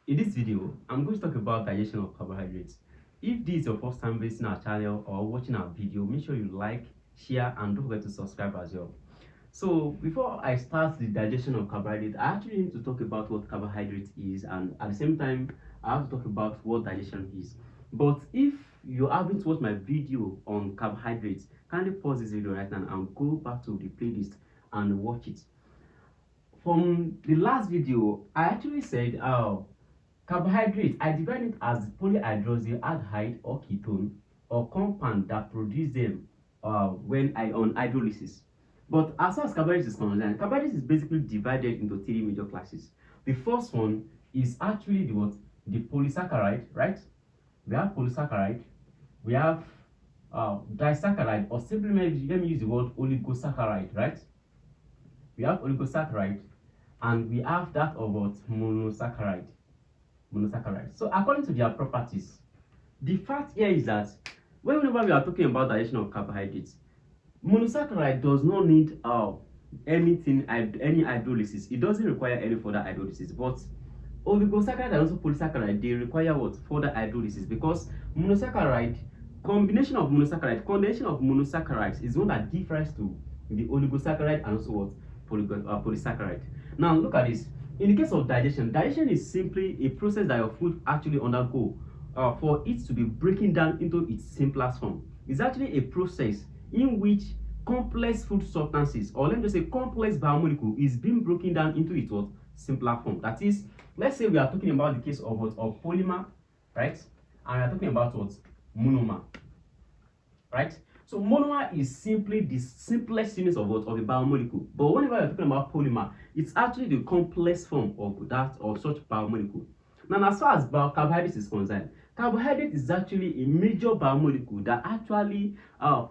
In this video, I'm going to talk about digestion of carbohydrates. If this is your first time visiting our channel or watching our video, make sure you like, share, and don't forget to subscribe as well. So before I start the digestion of carbohydrates, I actually need to talk about what carbohydrate is, and at the same time, I have to talk about what digestion is. But if you haven't watched my video on carbohydrates, kindly pause this video right now and go back to the playlist and watch it. From the last video, I actually said, carbohydrates, I divide it as polyhydroxyl aldehyde or ketone or compound that produce them when on hydrolysis. But as far as carbohydrates is concerned, carbohydrates is basically divided into three major classes. The first one is actually the what? The polysaccharide, right? We have polysaccharide, we have disaccharide, or simply let me use the word oligosaccharide, right? We have oligosaccharide, and we have that of what? Monosaccharide. So according to their properties, the fact here is that whenever we are talking about digestion of carbohydrates, monosaccharide does not need any hydrolysis. It doesn't require any further hydrolysis. But oligosaccharide and also polysaccharide, they require what? Further hydrolysis, because monosaccharide, condensation of monosaccharides is one that differs to the oligosaccharide and also what? Polysaccharide. Now look at this. In the case of digestion is simply a process that your food actually undergo for it to be breaking down into its simplest form. It's actually a process in which complex food substances, or let me just say complex biomolecule, is being broken down into its what? Simpler form. That is, let's say we are talking about the case of what? Of polymer, right? And we are talking about what? Monomer, right? So monomer is simply the simplest unit of what? Of a biomolecule. But whenever you're talking about polymer, it's actually the complex form of that or such biomolecule. Now, as far as carbohydrates is concerned, carbohydrate is actually a major biomolecule that actually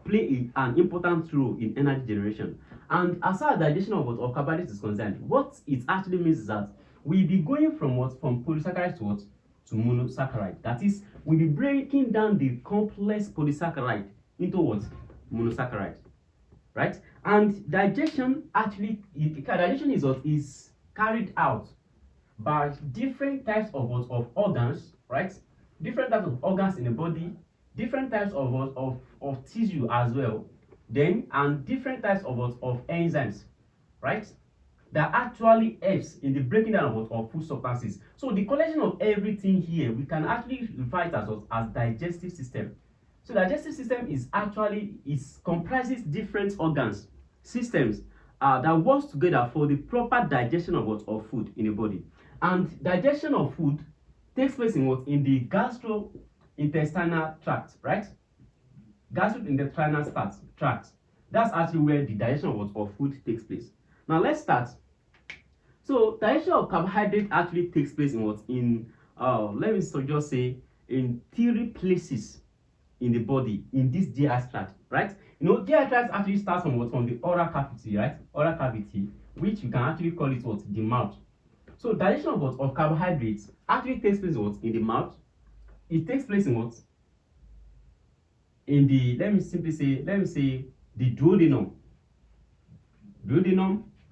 play an important role in energy generation. And as far as digestion of carbohydrates is concerned, what it actually means is that we'll be going from what? From polysaccharide to what? To monosaccharide. That is, we'll be breaking down the complex polysaccharide into what? Monosaccharide, right? And digestion is what? Is carried out by different types of what? Of organs, right? Different types of organs in the body, different types of what? Of tissue as well, then, and different types of what? Of enzymes, right? That actually helps in the breaking down of what? Of food substances. So the collection of everything here, we can actually refer it as what? As digestive system. So digestive system comprises different organs, systems that works together for the proper digestion of what? Of food in the body. And digestion of food takes place in what? In the gastrointestinal tract, right? Gastrointestinal tract. That's actually where the digestion of what? Of food takes place. Now let's start. So digestion of carbohydrate actually takes place in what? In let me just say in three places in the body, in this GI tract, right? You know, GI tract actually starts from what? From the oral cavity, right? Oral cavity, which you can actually call it what? The mouth. So digestion of what? Of carbohydrates actually takes place what? In the mouth. It takes place in what? In the, let me say the duodenum.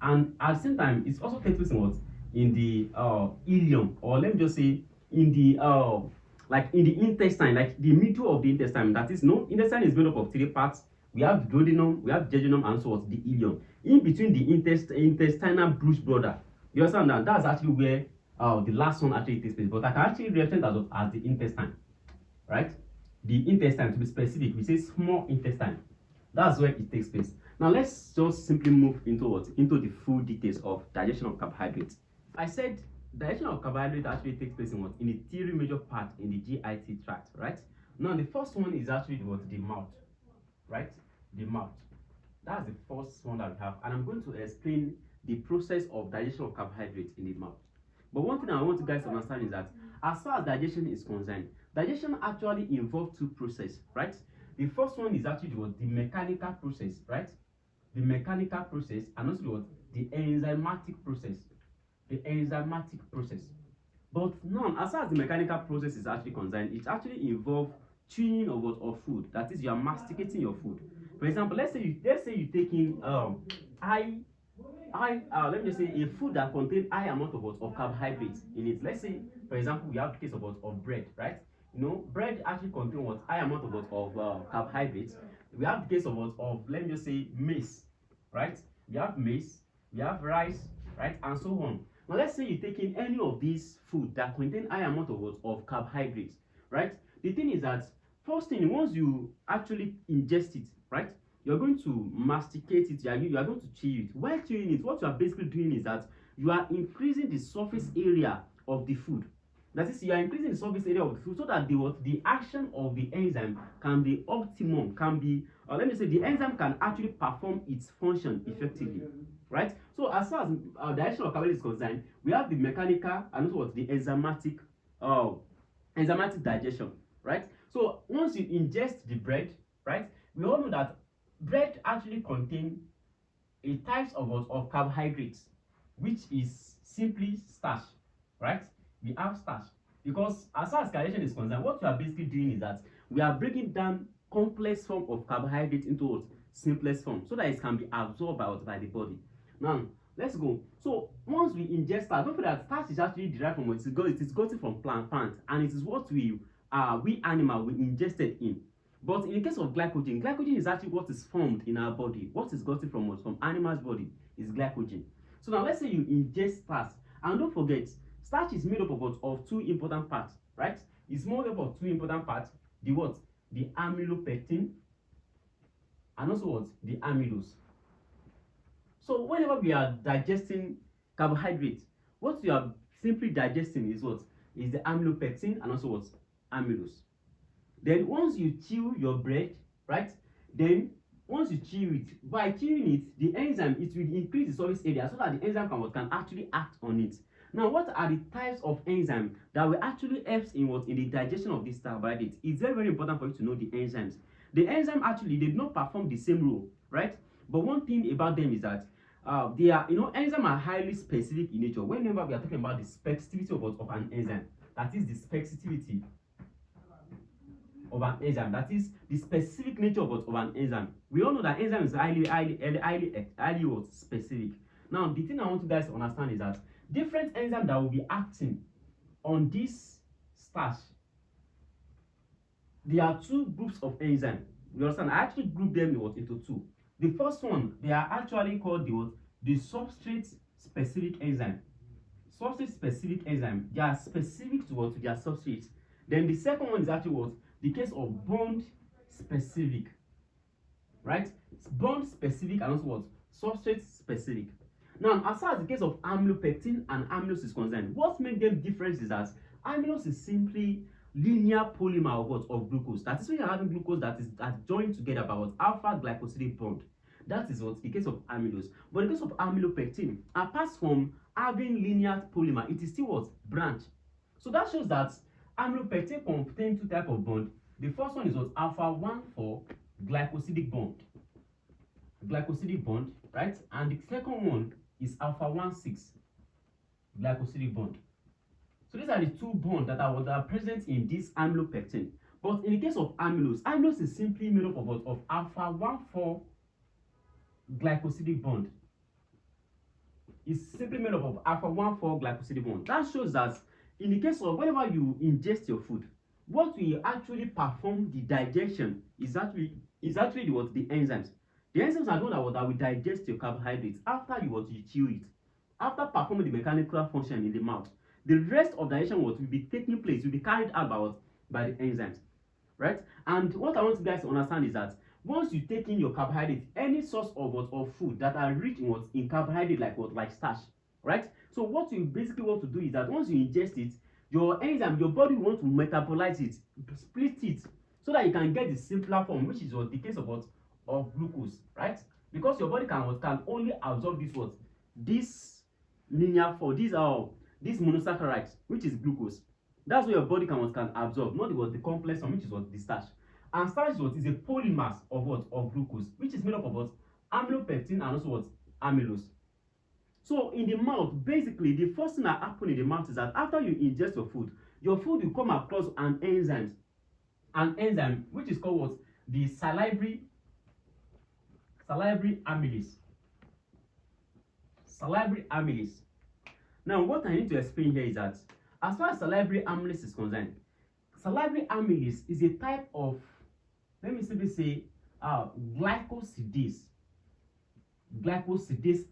And at the same time, it also takes place in what? In the ileum, or let me just say in the like in the intestine, like the middle of the intestine. That is, no, intestine is made up of three parts. We have the duodenum, we have jejunum, and so what? The ileum. In between the intestinal bridge border, you understand that? That's actually where the last one actually takes place. But I can actually represent as the intestine, right? The intestine, to be specific, we say small intestine. That's where it takes place. Now let's just simply move into what? Into the full details of digestion of carbohydrates. I said digestion of carbohydrates actually takes place in what? In the three major parts in the GIT tract, right? Now the first one is actually what? The mouth, right? The mouth. That's the first one that we have, and I'm going to explain the process of digestion of carbohydrates in the mouth. But one thing I want you guys to understand is that as far as digestion is concerned, digestion actually involves two processes, right? The first one is actually what? The mechanical process, right? The mechanical process, and also what? The enzymatic process. The enzymatic process. But now, as far as the mechanical process is actually concerned, it actually involves chewing of what? Of food. That is, you are masticating your food. For example, let's say you take in high let me just say a food that contains high amount of what of carbohydrates in it. Let's say, for example, we have the case of what of bread, right? Bread actually contains what high amount of what of carbohydrates. We have the case of what of let me just say maize, right? We have maize, we have rice, right, and so on. Now let's say you take in any of these food that contain high amount of what of carbohydrates, right? The thing is that first thing, once you actually ingest it, right, you're going to masticate it, you are going to chew it. While chewing it, what you are basically doing is that you are increasing the surface area of the food. That is, you are increasing the surface area of the food so that the action of the enzyme can be optimum, can be, let me say, the enzyme can actually perform its function effectively, right? So as far as digestion of carbohydrates is concerned, we have the mechanical and also what the enzymatic digestion, right? So once you ingest the bread, right, we all know that bread actually contains a type of carbohydrates, which is simply starch, right? We have starch because as far as digestion is concerned, what we are basically doing is that we are breaking down complex form of carbohydrate into what simplest form so that it can be absorbed by the body. Now let's go. So once we ingest starch, don't forget that starch is actually derived from what it is gotten from plants, and it is what we animal we ingested in. But in the case of glycogen is actually what is formed in our body. What is gotten from us, from animal's body, is glycogen. So now let's say you ingest starch, and don't forget, starch is made up of what? Of two important parts, right? It's made up of two important parts. The what? The amylopectin, and also what? The amylose. So whenever we are digesting carbohydrates, what we are simply digesting is what? Is the amylopectin and also what? Amylose. Then once you chew your bread, right? Then once you chew it, by chewing it, the enzyme, it will increase the surface area so that the enzyme can actually act on it. Now, what are the types of enzyme that will actually help in the digestion of this carbohydrate? It's very, very important for you to know the enzymes. The enzyme actually, they do not perform the same role, right? But one thing about them is that they are, enzymes are highly specific in nature. Whenever we are talking about the specificity of an enzyme, that is the specificity of an enzyme, that is the specific nature of an enzyme. We all know that enzyme is highly what specific. Now, the thing I want you guys to understand is that different enzymes that will be acting on this starch, there are two groups of enzymes. You understand? I actually group them into two. The first one, they are actually called the substrate specific enzyme. Substrate specific enzyme, they are specific to their substrate. Then the second one is actually what? The case of bond specific, right? It's bond specific and also what? Substrate specific. Now, as far as the case of amylopectin and amylose is concerned, what makes them different is that amylose is simply linear polymer of what? Of glucose. That is when you're having glucose that is joined together by what? Alpha glycosidic bond. That is what the case of amylose. But in the case of amylopectin, apart from having linear polymer, it is still what? Branch. So that shows that amylopectin contains two types of bond. The first one is what? Alpha 1,4 glycosidic bond. Glycosidic bond, right? And the second one is alpha 1,6 glycosidic bond. So these are the two bonds that are present in this amylopectin. But in the case of amylose, amylose is simply made up of what? Of alpha 1,4 glycosidic bond. It's simply made up of alpha 1,4 glycosidic bond. That shows that in the case of whenever you ingest your food, what will actually perform the digestion is actually the enzymes. The enzymes are the one that will digest your carbohydrates after you chew it, after performing the mechanical function in the mouth. The rest of digestion will be taking place, will be carried out by the enzymes, right? And what I want you guys to understand is that once you take in your carbohydrates, any source of food that are rich in carbohydrate, like starch, right? So what you basically want to do is that once you ingest it, your enzyme, your body wants to metabolize it, split it, so that you can get the simpler form, which is the case of glucose, right? Because your body can only absorb this linear form, these monosaccharides, which is glucose. That's what your body can absorb, not the complex form, which is the starch. And starch is a polymer of glucose, which is made up of amylopectin and also amylose. So in the mouth, basically, the first thing that happens in the mouth is that after you ingest your food will come across an enzyme which is called the salivary amylase. salivary amylase. Now, what I need to explain here is that as far as salivary amylase is concerned, salivary amylase is a type of, let me simply say, glycosidase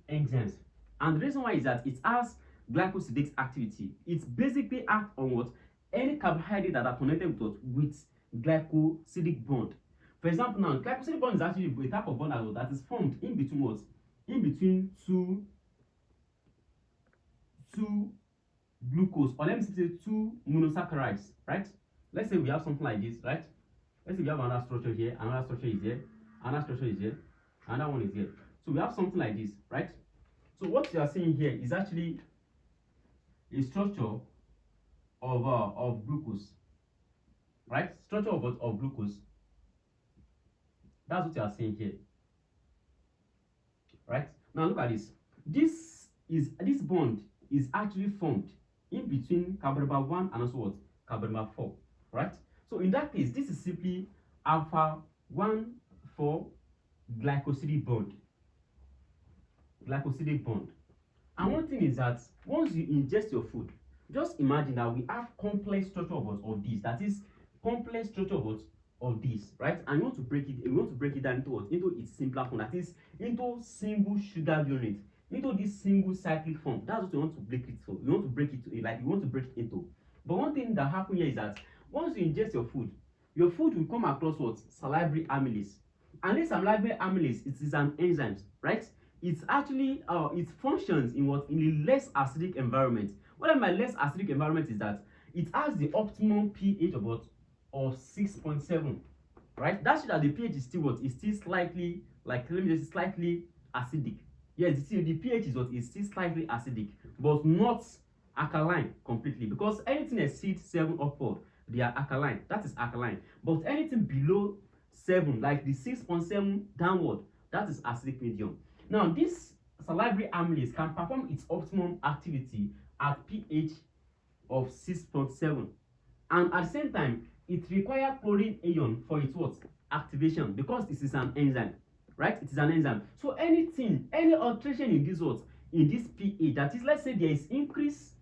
enzymes. And the reason why is that it has glycosidase activity. It basically acts on what? Any carbohydrate that are connected with glycosidic bond. For example, now glycosidic bond is actually a type of bond that is formed in between what? In between two glucose, or let me say two monosaccharides, right? Let's say we have something like this, right? Let's say we have another structure here, another structure is here, another structure is here, another one is here. So we have something like this, right? So what you are seeing here is actually a structure of glucose, right? Structure of glucose. That's what you are seeing here, right? Now look at this. This bond is actually formed in between carbon number 1 and also what? Carbon number 4, right? So in that case, this is simply alpha 1 4 glycosidic bond. And one thing is that once you ingest your food, just imagine that we have complex structure of this. That is complex structure of this, right? And you want to break it down into what? Into its simpler form. That is into single sugar unit, into this single cyclic form. That's what you want to break it for. You want to break it into. But one thing that happens here is that once you ingest your food will come across what? Salivary amylase. And this salivary amylase, it is an enzyme, right? It's actually it functions in what? In a less acidic environment. What I mean by less acidic environment is that it has the optimum pH of what? Of 6.7, right? That shows that the pH is still what? Is still slightly, like, let me just, slightly acidic. Yes, the pH is what? Is still slightly acidic, but not alkaline completely, because anything exceeds 7 upward, they are alkaline. That is alkaline. But anything below 7, like the 6.7 downward, that is acidic medium. Now, this salivary amylase can perform its optimum activity at pH of 6.7, and at the same time, it requires chlorine ion for its what? Activation, because this is an enzyme, right? It is an enzyme. So any alteration in this what? In this pH, that is, let's say there is increase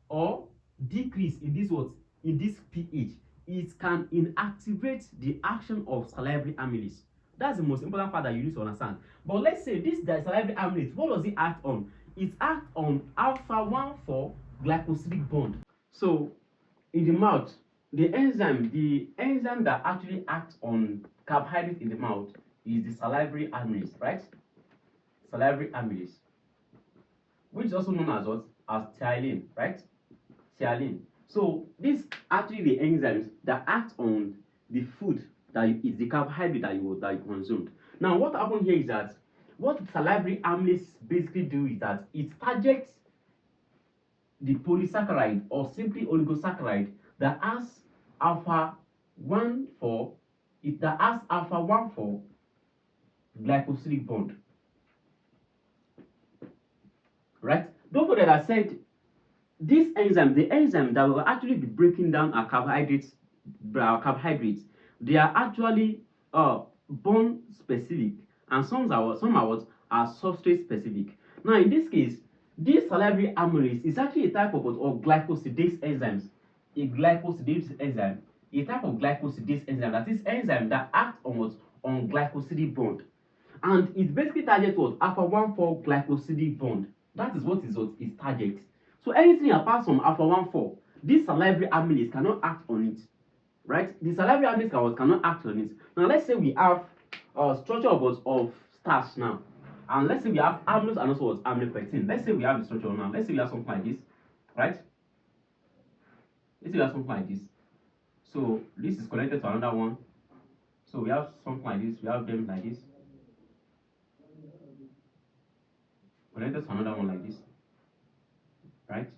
or decrease in this what? In this pH, it can inactivate the action of salivary amylase. That's the most important part that you need to understand. But let's say this salivary amylase, what does it act on? It acts on alpha 1 4 glycosidic bond. So in the mouth, the enzyme that actually acts on carbohydrate in the mouth is the salivary amylase, right? Salivary amylase, which is also known as what? As thiolin, right? Thiolin. So this actually the enzymes that act on the food that you eat, the carbohydrate that you consumed. Now, what happened here is that what salivary amylase basically do is that it targets the polysaccharide or simply oligosaccharide that has alpha 1 4 glycosidic bond, right? Don't forget I said this enzyme, the enzyme that will actually be breaking down our carbohydrates, they are actually bond specific, and some are substrate specific. Now, in this case, this salivary amylase is actually a type of glycosidase enzymes. A type of glycosidase enzyme, that is enzyme that acts on what? On glycosidic bond. And it basically targets what? Alpha 1 4 glycosidic bond. That is what is target. So anything apart from alpha 1 4, this salivary amylase cannot act on it, right? The salivary amylase cannot act on it. Now let's say we have a structure of starch now, and let's say we have amylose and also what? Amylopectin. Let's say we have the structure now. Let's say we have something like this, right? Let's say we have something like this. So this is connected to another one. So we have something like this. We have them like this, connected to another one like this, right?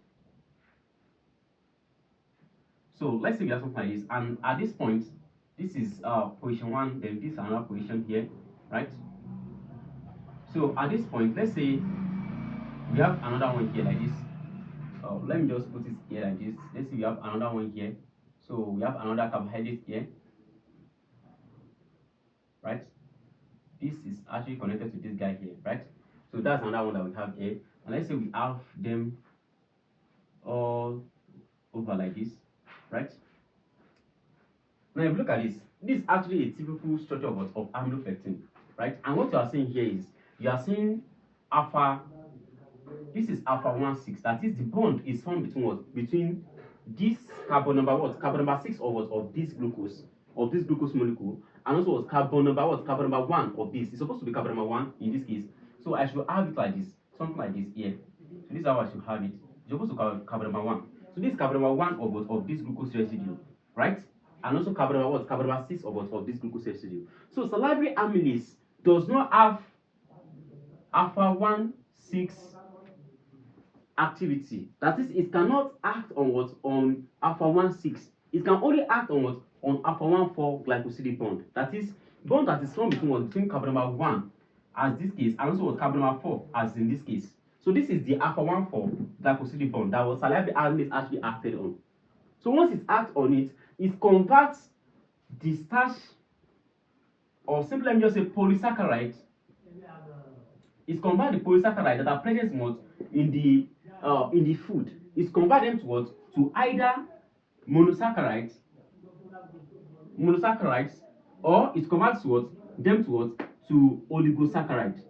So let's say we have something like this, and at this point, this is position 1, then this is another position here, right? So at this point, let's say we have another one here like this. Let me just put it here like this. Let's say we have another one here. So we have another carbohydrate here, right? This is actually connected to this guy here, right? So that's another one that we have here. And let's say we have them all over like this, right? Now, if you look at this is actually a typical structure of amylopectin, right? And what you are seeing here is you are seeing alpha. This is alpha 1,6. That is, the bond is formed between what? Between this carbon number what? Carbon number 6 of what? Of this glucose molecule, and also what? Carbon number what? Carbon number 1 of this. It's supposed to be carbon number 1 in this case. So I should have it like this, something like this here. So this is how I should have it. It's supposed to be carbon number 1. So this is carbon number 1 of what? Of this glucose residue, right? And also carbon number what? Carbon number 6 of what? Of this glucose residue. So salivary amylase does not have alpha 1,6 activity. That is, it cannot act on what? On alpha 1,6. It can only act on what? On alpha 1,4 glycosidic bond. That is, bond that is formed between what? Between carbon number 1 as this case, and also what? Carbon number 4 as in this case. So this is the alpha 1,4 glycosidic bond that was salivary amylase actually acted on. So once it acts on it, it converts the starch, or simply let me just say polysaccharide. It converts the polysaccharide that are present in the food. It's convert them to what? To either monosaccharides, or it converts to what? Them to what? To oligosaccharides.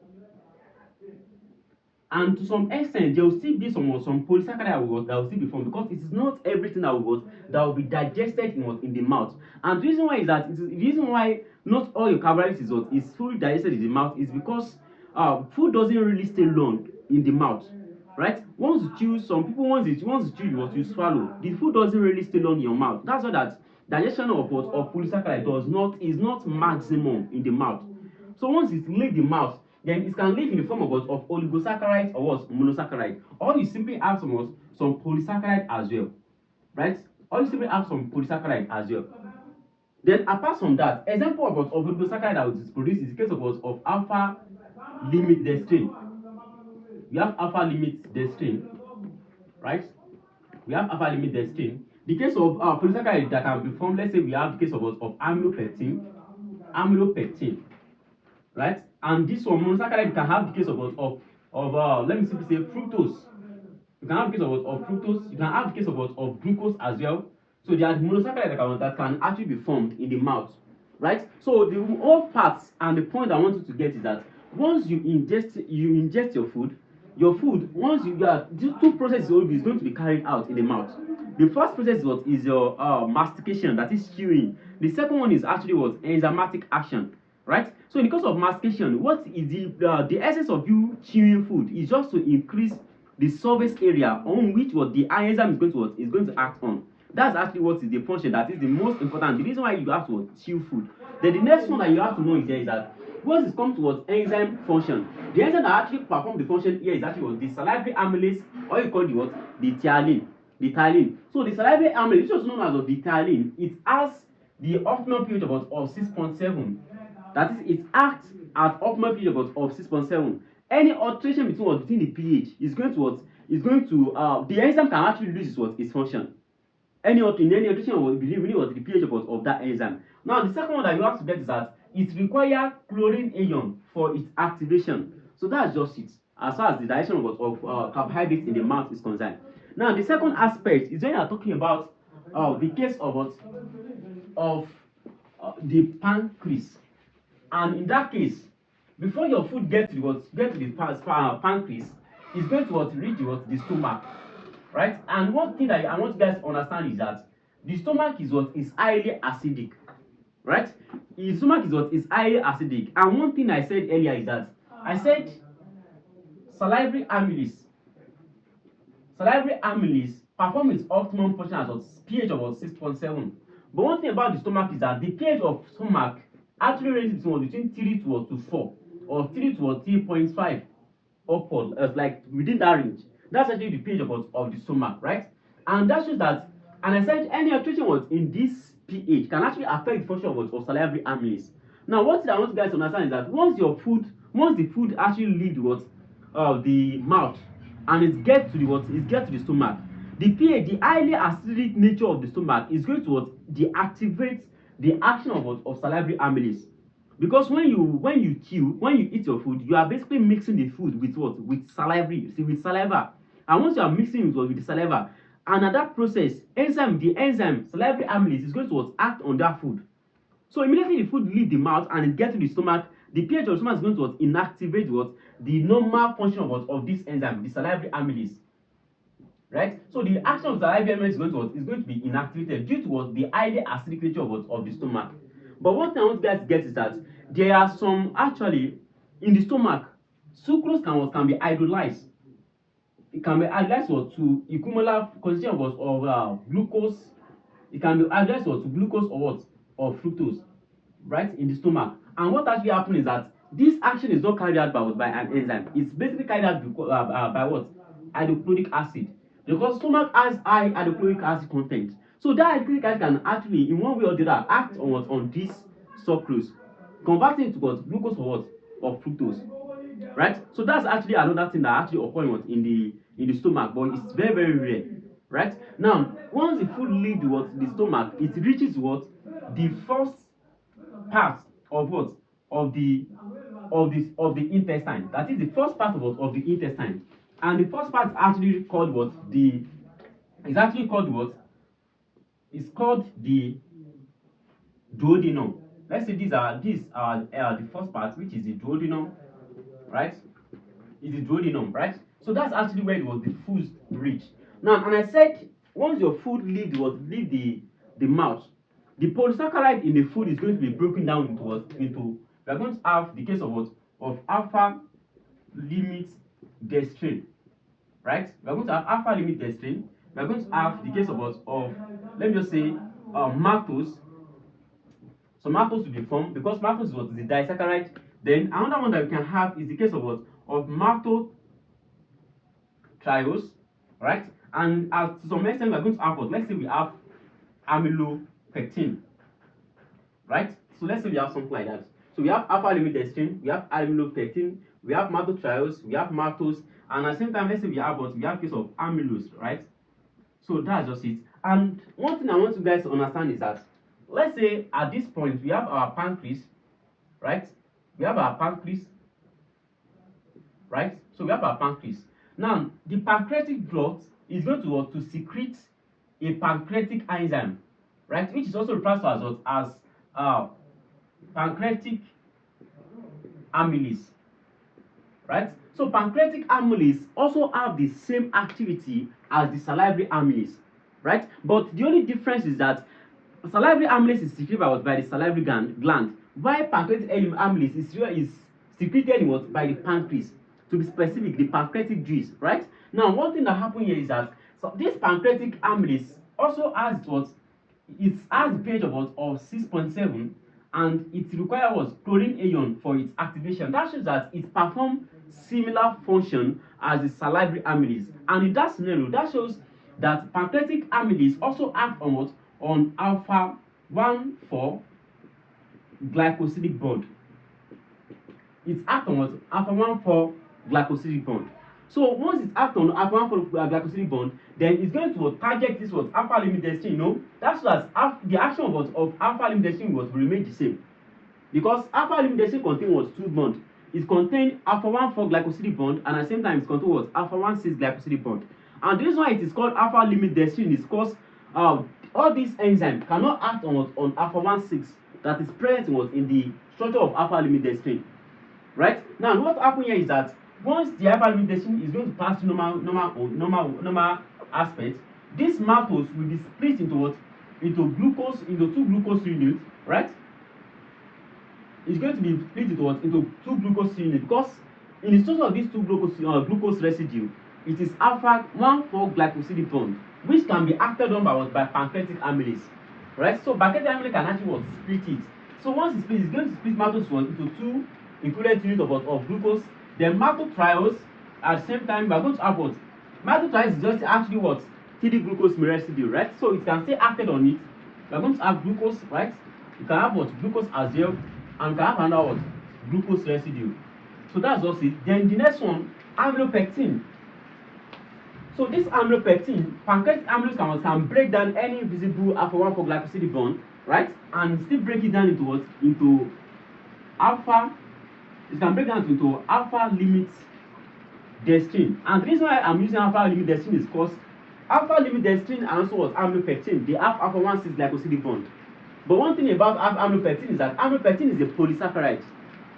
And to some extent, there will still be some polysaccharide that will still be formed, because it is not everything that will be digested in the mouth. And the reason why is that the reason why not all your carbohydrates is fully digested in the mouth is because food doesn't really stay long in the mouth, right? Once you chew, some people once you chew what you swallow, the food doesn't really stay long in your mouth. That's why that digestion of polysaccharide is not maximum in the mouth. So once it leaves the mouth, then it can live in the form of oligosaccharides or what? Monosaccharide. Or you simply have some polysaccharide as well, right? Or you simply have some polysaccharide as well. Then apart from that, example of oligosaccharides that is produced is the case of alpha limit dextrin. We have alpha limit dextrin, right? We have alpha limit dextrin. The case of polysaccharide that can be formed, let's say we have the case of amylopectin, right? And this one monosaccharide can have the case of let me simply say fructose. You can have the case of fructose. You can have the case of glucose as well. So there are monosaccharides that can actually be formed in the mouth, right? So the whole part and the point I want you to get is that once you ingest your food, once you got these two processes is going to be carried out in the mouth. The first process is your mastication, that is chewing. The second one is actually enzymatic action, right? So in the case of mastication, what is the essence of you chewing food is just to increase the surface area on which the enzyme is going to act on. That's actually what is the function that is the most important. The reason why you have to chew food. Then the next one that you have to know is that once it comes to enzyme function, the enzyme that actually perform the function here is actually the salivary amylase, or you call it the thiolin. So the salivary amylase, which is known as the thiolin, it has the optimal pH of 6.7. That is, it acts at optimal pH of 6.7. Any alteration between the pH is going to the enzyme can actually lose its function. Any alteration will be the pH of that enzyme. Now the second one that you have to get is that it requires chlorine ion for its activation. So that's just it, as far as the digestion of carbohydrates in the mouth is concerned. Now the second aspect is when you are talking about the case of the pancreas. And in that case, before your food gets to the pancreas, it's going to reach the stomach, right? And one thing that I want you guys to understand is that the stomach is highly acidic, right? The stomach is highly acidic. And one thing I said earlier is that I said salivary amylase perform its optimum function at pH of 6.7. But one thing about the stomach is that the pH of stomach actually ranges between 3 to 4 or 3 to 3.5 upward, like within that range. That's actually the pH of the stomach, right? And that shows that, and I said any alteration in this pH can actually affect the function of salivary amylase. Now, what I want you guys to understand is that once the food actually leaves the mouth and it gets to the stomach, the pH, the highly acidic nature of the stomach is going to deactivate the action of salivary amylase. Because when you chew, when you eat your food, you are basically mixing the food with what? With salivary, see, with saliva. And once you are mixing it with the saliva, and at that process, the enzyme salivary amylase is going to what? Act on that food. So immediately the food leave the mouth and it gets to the stomach, the pH of the stomach is going to what? Inactivate what? The normal function of what? Of this enzyme, the salivary amylase. Right? So the action of salivary amylase is going to what? Is going to be inactivated due to what? The highly acidic nature of what? Of the stomach. But one thing I want you guys to get is that there are some actually in the stomach, sucrose can be hydrolyzed. It can be hydrolyzed to equimolar concentration of glucose. It can be hydrolyzed to glucose or what? Or fructose, right, in the stomach. And what actually happens is that this action is not carried out by an enzyme. It's basically carried out by what? Hydrochloric acid. Because stomach has high hydrochloric acid content. So that hydrochloric acid can actually, in one way or the other, act on what? On this sucrose, converting it to what? Glucose or what? Or fructose. Right? So that's actually another thing that actually occurs in the stomach, but it's very, very rare. Right? Now, once the food leaves the stomach, it reaches what? The first part of what? Of the intestine. That is the first part of what? Of the intestine. And the first part is actually called what? It's actually called what? It's called the duodenum. Let's say these are the first part, which is the duodenum, right? Is the duodenum, right? So that's actually where the food reach. Now, and I said once your food leave the mouth, the polysaccharide in the food is going to be broken down into what? Into, we are going to have the case of what? Of alpha limit dextrin, right? We are going to have alpha limit dextrin. We are going to have the case of what? Of, let me just say, maltose. So maltose will be formed because maltose is what? Is the disaccharide. Then another one that we can have is the case of what? Of maltotriose, right? And to some extent we are going to have what? Let's say we have amylopectin, right? So let's say we have something like that. So we have alpha limit dextrin, we have amylopectin, we have maltotriose, we have maltose, and at the same time, let's say we have what? We have case of amylose, right? So that's just it. And one thing I want you guys to understand is that, let's say at this point we have our pancreas, right? We have our pancreas, right? So we have our pancreas. Now, the pancreatic duct is going to secrete a pancreatic enzyme, right? Which is also referred to as what? As pancreatic amylase, right? So pancreatic amylase also have the same activity as the salivary amylase, right? But the only difference is that salivary amylase is secreted by the salivary gland, while pancreatic amylase is secreted by the pancreas. To be specific, the pancreatic juice, right? Now, one thing that happens here is that this pancreatic amylase also has what? It has pH of 6.7, and it requires what? Chlorine ion for its activation. That shows that it performs similar function as the salivary amylase. And in that scenario, that shows that pancreatic amylase also acts on what? On alpha 1,4 glycosidic bond. It acts on what? Alpha 1,4 glycosidic bond. So once it acts on alpha 1,4 glycosidic bond, then it's going to target this what? Alpha limit dextrin. That's what the action of alpha limit dextrin will remain the same. Because alpha limit dextrin contains what? Two bonds. It contains alpha 1,4 glycosidic bond, and at the same time it contains what? Alpha 1,6 glycosidic bond. And the reason why it is called alpha limit dextrin is because all these enzymes cannot act on alpha 1,6 that is present in the structure of alpha limit dextrin. Right? Now, what happens here is that once the alpha limit dextrin is going to pass to normal aspect, this maltose will be split into what? Into two glucose units, right? It's going to be split into what? Into two glucose units, because in the structure of these two glucose residue, it is alpha 1,4 glycosidic bond, which can be acted on by pancreatic amylase, right? So pancreatic amylase can actually split it. So once it splits, it's going to split maltose into two included units of glucose. Then maltotriose, at the same time, we are going to have what? Maltotriose is just actually what? 3-glucose residue, right? So it can stay acted on it. We are going to have glucose, right? You can have what? Glucose as well, and you can have another what? Glucose residue. So that's just it. Then the next one, amylopectin. So this amylopectin, pancreatic amylase can break down any visible alpha 1,4 glycosidic bond, right? And still break it down into what? Into alpha, you can break down into alpha limit dextrin. And the reason why I'm using alpha limit dextrin is because alpha limit dextrin and also what amylopectin, they have alpha 1,6 glycosidic bond. But one thing about amylopectin is that amylopectin is a polysaccharide.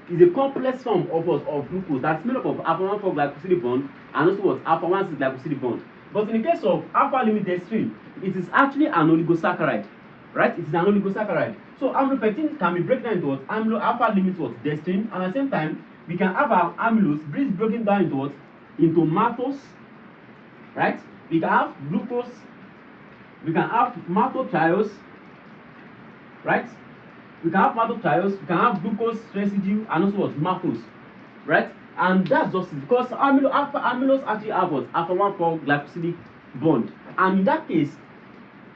It's a complex form of glucose that's made up of alpha 1,4 glycosidic bond and also what alpha 1,6 glycosidic bond. But in the case of alpha limit dextrin, it is actually an oligosaccharide, right? It is an oligosaccharide. So amylopectin can be broken down into what alpha limit what dextrin, and at the same time we can have our amylose broken down into what into maltose, right? We can have glucose, we can have maltodextrose, right? We can have maltodextrose, we can have glucose residue, and also what maltose, right? And that's just it, because amylose actually have what alpha 1,4 glycosidic bond, and in that case,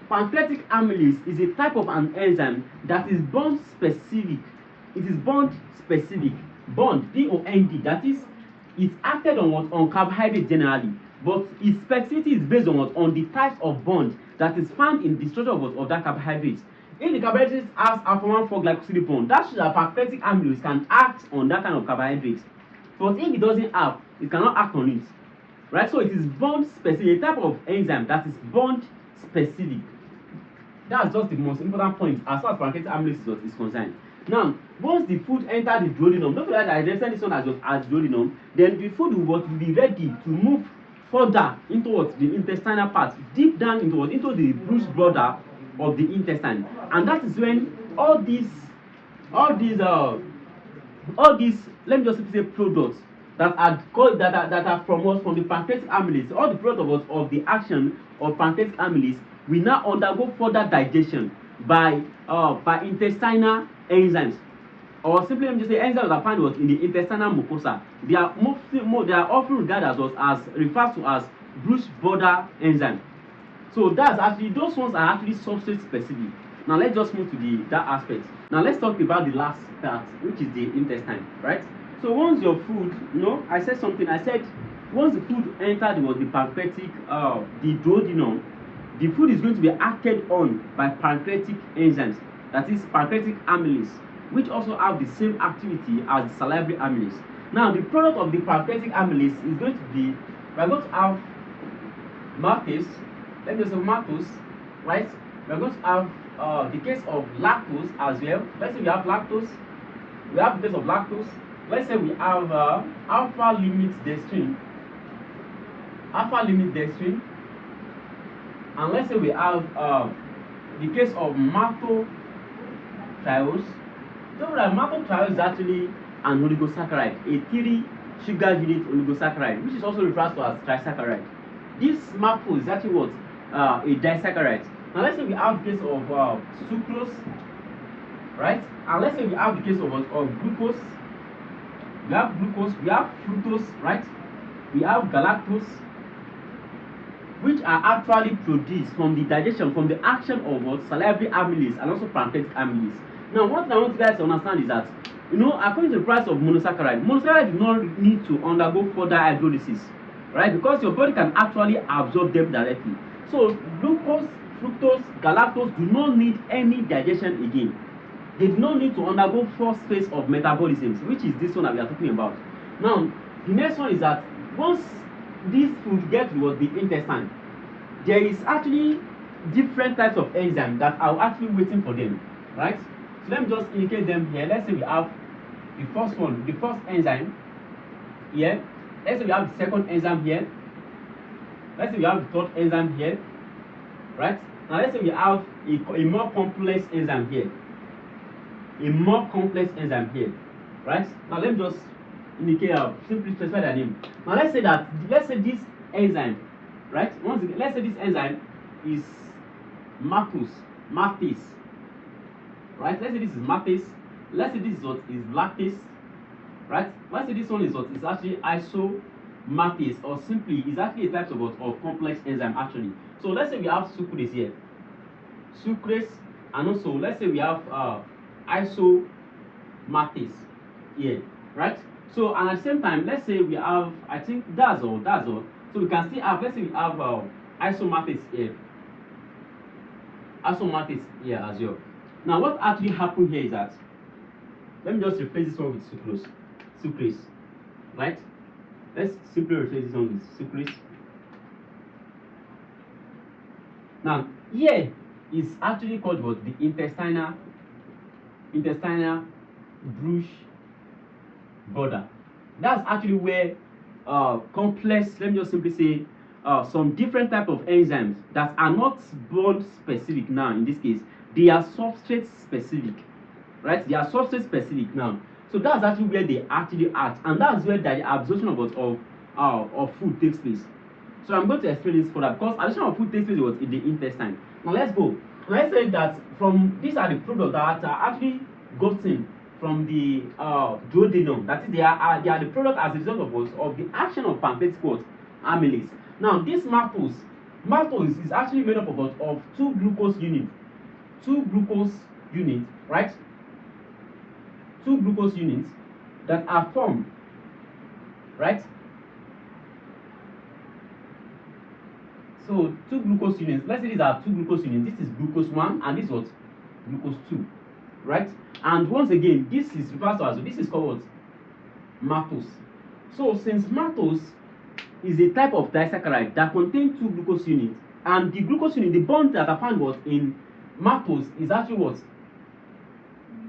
pancreatic amylase is a type of an enzyme that is bond specific. It is bond specific, bond bond. That is, it's acted on what on carbohydrate generally, but its specificity is based on what on the types of bond that is found in the structure of what of that carbohydrate. If the carbohydrate has alpha 1,4 glycosidic bond, that shows that pancreatic amylase can act on that kind of carbohydrate. But if it doesn't have, it cannot act on it, right? So it is bond specific, a type of enzyme that is bond specific. That's just the most important point as far as pancreatic amylase is concerned. Now, once the food enters the duodenum, don't forget that I represent this one as duodenum, then the food will be ready to move further into what the intestinal part, deep down into what into the bruised border of the intestine, and that is when all these let me just say products that are called that are from the pancreatic amylase, all the products of the action of pancreatic amylase will now undergo further digestion by intestinal enzymes, or simply let me just say enzymes that are found in the intestinal mucosa. They are often regarded as referred to as bruised border enzyme. So that's actually, those ones are actually substrate specific. Now let's just move to that aspect. Now let's talk about the last part, which is the intestine, right? So once your food, I said something. I said once the food entered the pancreatic, the duodenum, the food is going to be acted on by pancreatic enzymes, that is pancreatic amylase, which also have the same activity as the salivary amylase. Now the product of the pancreatic amylase is going to be, we're going to have maltase. Let me say maltose, right? We're going to have the case of lactose as well. Let's say we have lactose. We have the case of lactose. Let's say we have alpha limit dextrin. And let's say we have the case of maltodextrose. So that maltodextrose is actually an oligosaccharide, a 3 sugar unit oligosaccharide, which is also referred to as trisaccharide. This maltose is actually what a disaccharide. Now let's say we have the case of sucrose, right? And let's say we have the case of glucose. We have glucose, we have fructose, right? We have galactose, which are actually produced from the digestion, from the action of salivary amylase and also pancreatic amylase. Now, what I want you guys to understand is that, according to the price of monosaccharide do not need to undergo further hydrolysis, right? Because your body can actually absorb them directly. So, glucose, fructose, galactose do not need any digestion again. They do not need to undergo first phase of metabolism, which is this one that we are talking about. Now, the next one is that once this food gets to the intestine, there is actually different types of enzymes that are actually waiting for them, right? So let me just indicate them here. Let's say we have the first one, the first enzyme here. Let's say we have the second enzyme here. Let's say we have the third enzyme here, right? Now let's say we have a more complex enzyme here. Right? Now let me just indicate, simply specify their name. Now let's say this enzyme, right? Let's say this enzyme is maltase, right? Let's say this is maltase. Let's say this is lactase, right? Let's say this one is actually isomaltase, or simply is actually a type of complex enzyme actually. So let's say we have sucrase here, and also let's say we have isomaltase here, right? So, and at the same time, let's say we have, I think that's all. So we can still have, let's say we have isomaltase here as well. Now what actually happened here is that Let me just replace this one with sucrose, right? Let's simply replace this one with sucrose. Now, here is actually called what? The intestinal brush border. That's actually where complex, let me just simply say, some different type of enzymes that are not bond specific now. In this case, they are substrate specific, right? They are substrate specific now. So that's actually where they actually act, and that's where the absorption of food takes place. So I'm going to explain this further because absorption of food takes place in the intestine. Now let's go. Let's say that from these are the products that are actually gotten from the duodenum. That is, they are the product as a result of the action of pancreatic amylase. Now this maltose is actually made up of two glucose units, right? Two glucose units that are formed, right? So two glucose units. Let's say these are two glucose units. This is glucose 1 and this is what? Glucose 2, right? And once again, this is referred to as, this is called what? Maltose. So since maltose is a type of disaccharide that contains two glucose units, and the glucose unit, the bond that are found in maltose is actually what?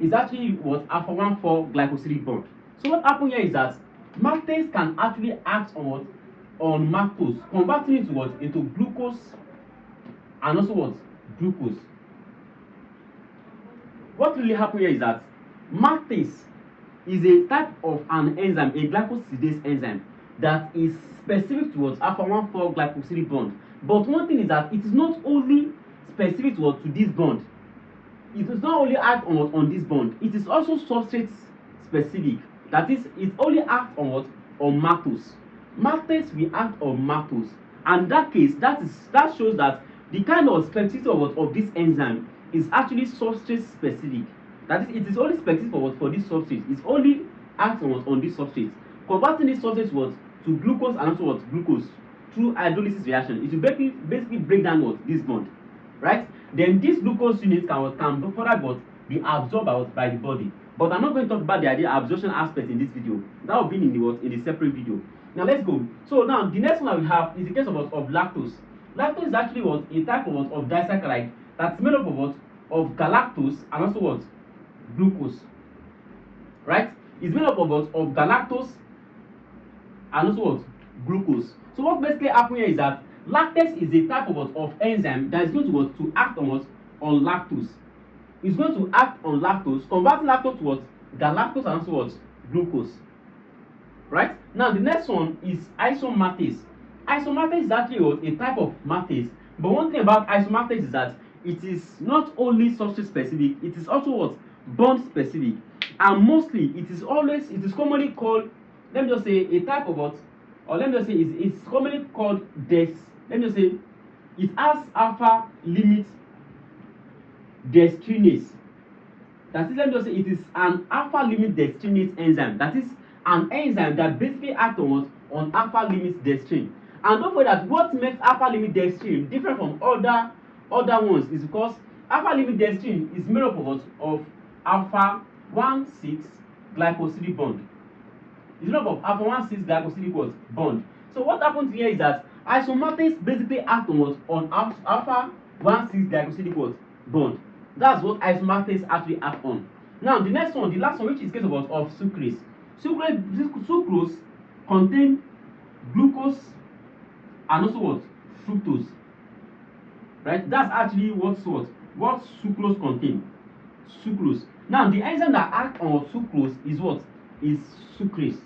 Is actually what? Alpha 1,4 glycosidic bond. So what happens here is that maltase can actually act on what? On maltose, converting it to what? Into glucose and also what? Glucose. What really happens here is that maltase is a type of an enzyme, a glycosidase enzyme, that is specific towards alpha 1,4 glycosidic bond. But one thing is that it is not only specific to this bond. It does not only act on this bond, it is also substrate specific. That is, it only acts on what? On maltose. Maltase will act on maltose, and in that case, that shows that the kind of specificity of this enzyme is actually substrate specific. That is, it is only specific for this substrate. It only acts on this substrate, converting this substrate to glucose and also glucose through hydrolysis reaction. It will basically break down this bond, right? Then this glucose unit can further be absorbed by the body. But I'm not going to talk about the idea absorption aspect in this video. That will be in the separate video. Now let's go. So now the next one that we have is the case of lactose. Lactose is actually a type of disaccharide that's made up of galactose and also glucose. Right? It's made up of galactose and also glucose. So what basically happens here is that lactase is a type of enzyme that is going to act on lactose. It's going to act on lactose, converting lactose to galactose and also glucose. Right? Now the next one is isomaltase. Isomaltase is actually a type of maltase, but one thing about isomaltase is that it is not only substrate specific, it is also bond specific, and mostly it is commonly called, let me just say, a type of or let me just say it's commonly called let me just say it has alpha limit dextrinase. That is, let me just say it is an alpha limit dextrinase enzyme. That is an enzyme that basically acts on alpha limit dextrin. And don't forget that what makes alpha limit dextrin different from other ones is because alpha limit dextrin is made up of alpha 1,6 glycosidic bond. It's made up of alpha 1,6 glycosidic bond. So what happens here is that isomaltase basically acts on alpha 1,6 glycosidic bond. That's what isomaltase actually acts on. Now the last one, which is case of sucrose. Sucrose contains glucose and also fructose. Right? That's actually what sucrose contains. Sucrose. Now the enzyme that acts on sucrose is is sucrase.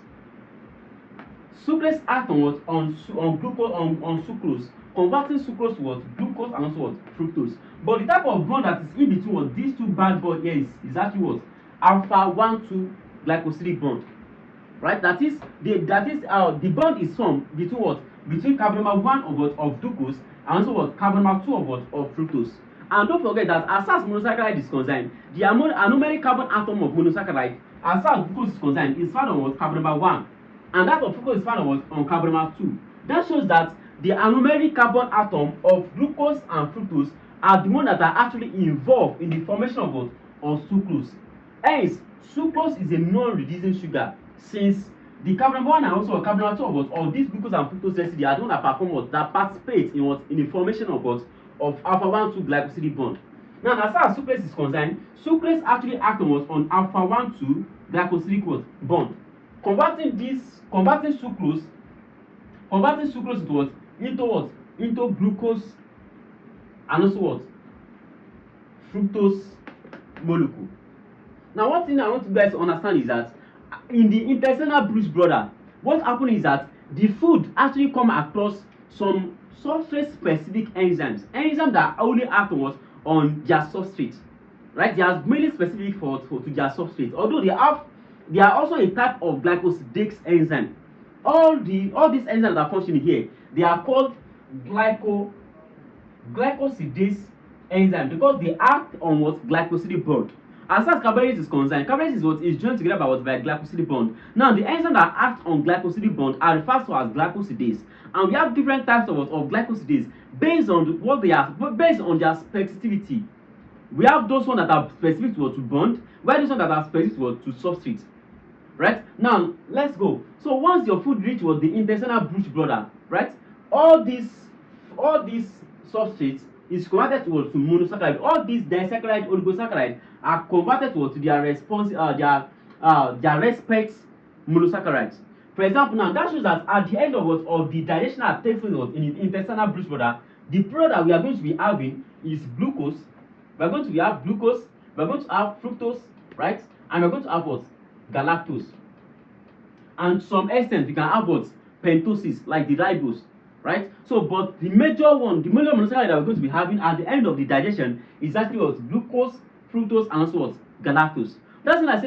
Sucrase acts on sucrose, converting sucrose to glucose and also fructose. But the type of bond that is in between these two bad bonds here is actually alpha 1,2 glycosidic bond. Right? That is the bond is formed between carbon number 1 of glucose and also carbon number 2 of fructose. And don't forget that as far as monosaccharide is concerned, the anomeric carbon atom of monosaccharide, as far as glucose is concerned, is found on carbon number 1, and that of fructose is found on carbon number 2. That shows that the anomeric carbon atom of glucose and fructose are the ones that are actually involved in the formation of sucrose. Hence, Sucrose is a non-reducing sugar, since the carbon 1 and also carbon 2 of these glucose and fructose residues are the one that perform that participate in the formation of alpha 1 2 glycosidic bond. Now, as far as sucrase is concerned, sucrase actually acts on alpha 1 2 glycosidic bond, converting sucrose into glucose and also fructose molecule. Now, one thing I want you guys to understand is that in the intestinal bridge border, what happens is that the food actually come across some substrate specific enzymes that only act on their substrate, right? They are mainly specific to their substrate, although they are also a type of glycosidase enzyme. All these enzymes that are functioning here, they are called glycosidase enzyme because they act on glycosidic bond. As far as carbohydrate is concerned, carbohydrate is joined together by glycosidic bond. Now, the enzyme that acts on glycosidic bond are referred to as glycosidase, and we have different types of glycosidase based on based on their specificity. We have those ones that are specific to bond, while those ones that are specific to substrate. Right? Now, let's go. So once your food reaches the intestinal bridge border, right, all these substrates is converted to monosaccharide. All these disaccharide oligosaccharides are converted to their respect monosaccharides. For example, now that shows that at the end of the digestion that takes place in the intestinal bridge border, the product that we are going to be having is glucose. We are going to have glucose. We are going to have fructose, right? And we are going to have galactose. And to some extent, we can have pentosis, like the ribose, right? So, but the major monosaccharide that we're going to be having at the end of the digestion is actually glucose, fructose, and also galactose. That's when I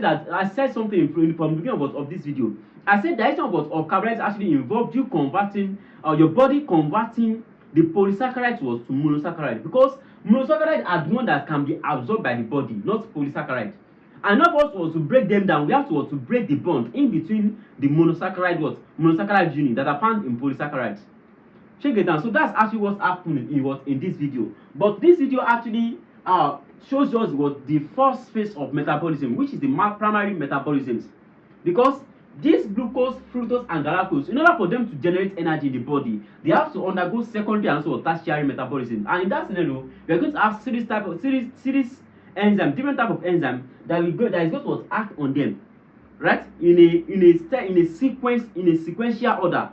said something from the beginning of this video. I said digestion of carbohydrates actually involves you converting your body converting the polysaccharide to monosaccharide, because monosaccharide are the one that can be absorbed by the body, not polysaccharide. And not us to break them down, we have to break the bond in between the monosaccharide unit that are found in polysaccharides. Check it down. So that's actually what's happening in this video. But this video actually shows us the first phase of metabolism, which is the primary metabolisms. Because these glucose, fructose, and galactose, in order for them to generate energy in the body, they have to undergo secondary and tertiary metabolism. And in that scenario, we are going to have series enzyme, different type of enzyme that is going to act on them, right? In a sequential order,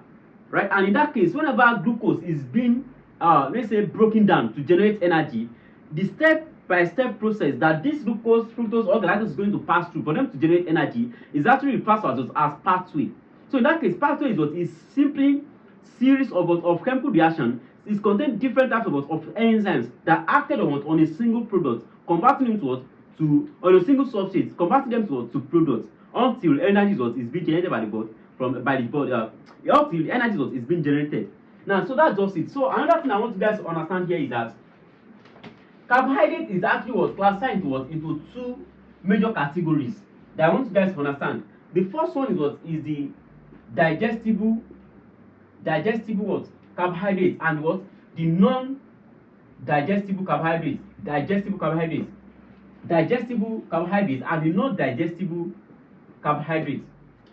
right? And in that case, whenever glucose is being let's say broken down to generate energy, the step-by-step process that this glucose, fructose, or galactose is going to pass through for them to generate energy is actually referred to as pathway. So in that case, pathway is simply series of chemical reaction. It contains different types of enzymes that acted on a single product, converting them on a single substrate, converting them to products until energy is being generated by the body until the energy is being generated. Now, so that's just it. So another thing I want you guys to understand here is that carbohydrate is actually classified into two major categories that I want you guys to understand. The first one is the digestible carbohydrates, and the non-digestible carbohydrates. Digestible carbohydrates and the non-digestible carbohydrates,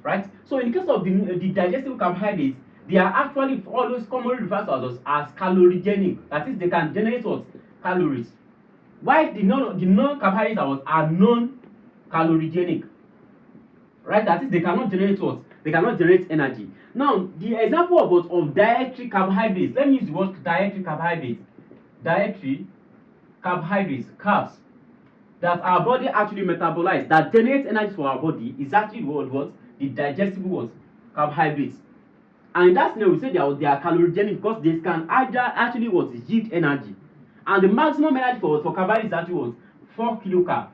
right? So in the case of the digestible carbohydrates, they are actually always commonly referred to as calorigenic. That is, they can generate calories, while the non-carbohydrates are non-calorigenic, right? That is, they cannot generate energy. Now, the example of dietary carbohydrates, let me use the word dietary carbohydrates. Dietary carbohydrates, carbs, that our body actually metabolize, that generates energy for our body, is actually the digestible carbohydrates. And in that scenario, we say they are calorigenic because they can actually yield energy. And the maximum energy for carbohydrates is actually 4 kilocal,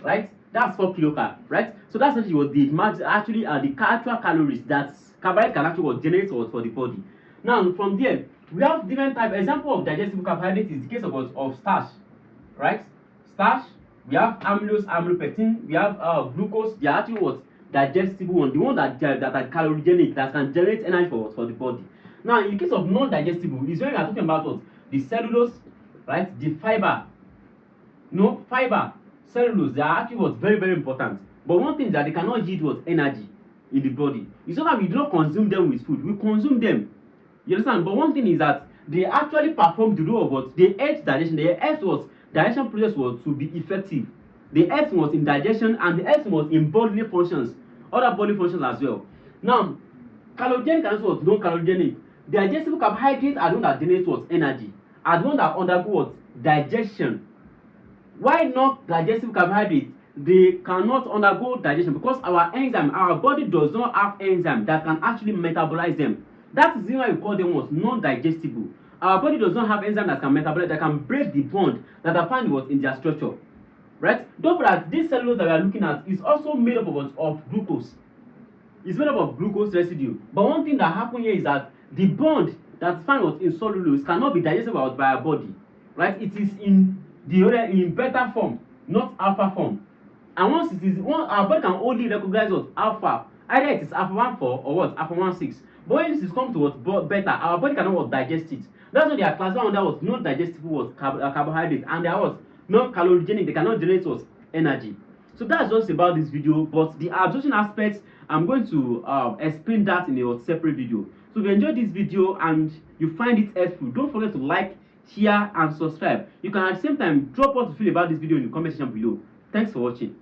right? That's 4 kilocal, right? So that's actually the actual calories that carbohydrates can actually generate for the body. Now, from there, we have different types. Example of digestible carbohydrates is the case of starch, right? Starch, we have amylose, amylopectin, we have glucose. They are actually digestible one, the one that are calorigenic, that can generate energy for the body. Now, in the case of non-digestible, is when we are talking about the cellulose, right? The fiber. Fiber. cellulose, they are actually what very, very important. But one thing is that they cannot yield what energy in the body. It's not that we do not consume them with food, we consume them. You understand? But one thing is that they actually perform the role of what they help digestion. They help what digestion process was to be effective. They help was in digestion and they help was in bodily functions, other bodily functions as well. Now, calogenic and what non-calogenic. Digestible carbohydrates are the one that generate what energy, are the one that undergo what digestion. Why not digestible carbohydrates? They cannot undergo digestion because our enzyme, our body does not have enzyme that can actually metabolize them. That is why we call them what non-digestible. Our body does not have enzyme that can metabolize, that can break the bond that are found what in their structure. Right? Don't forget that this cellulose that we are looking at is also made up of glucose. It's made up of glucose residue. But one thing that happens here is that the bond that's found in cellulose cannot be digested by our body. Right? It is in beta form, not alpha form. And once it is our body can only recognize what alpha, either it is alpha 1 4 or what alpha 1 6. But when this is come to what beta, our body cannot what digest it. That's why they are classified under what non digestible what carbohydrate, and they are what non calorigenic. They cannot generate what energy. So that's just about this video. But the absorption aspects, I'm going to explain that in a separate video. So if you enjoyed this video and you find it helpful, don't forget to like, share and subscribe. You can at the same time drop what you feel about this video in the comment section below. Thanks for watching.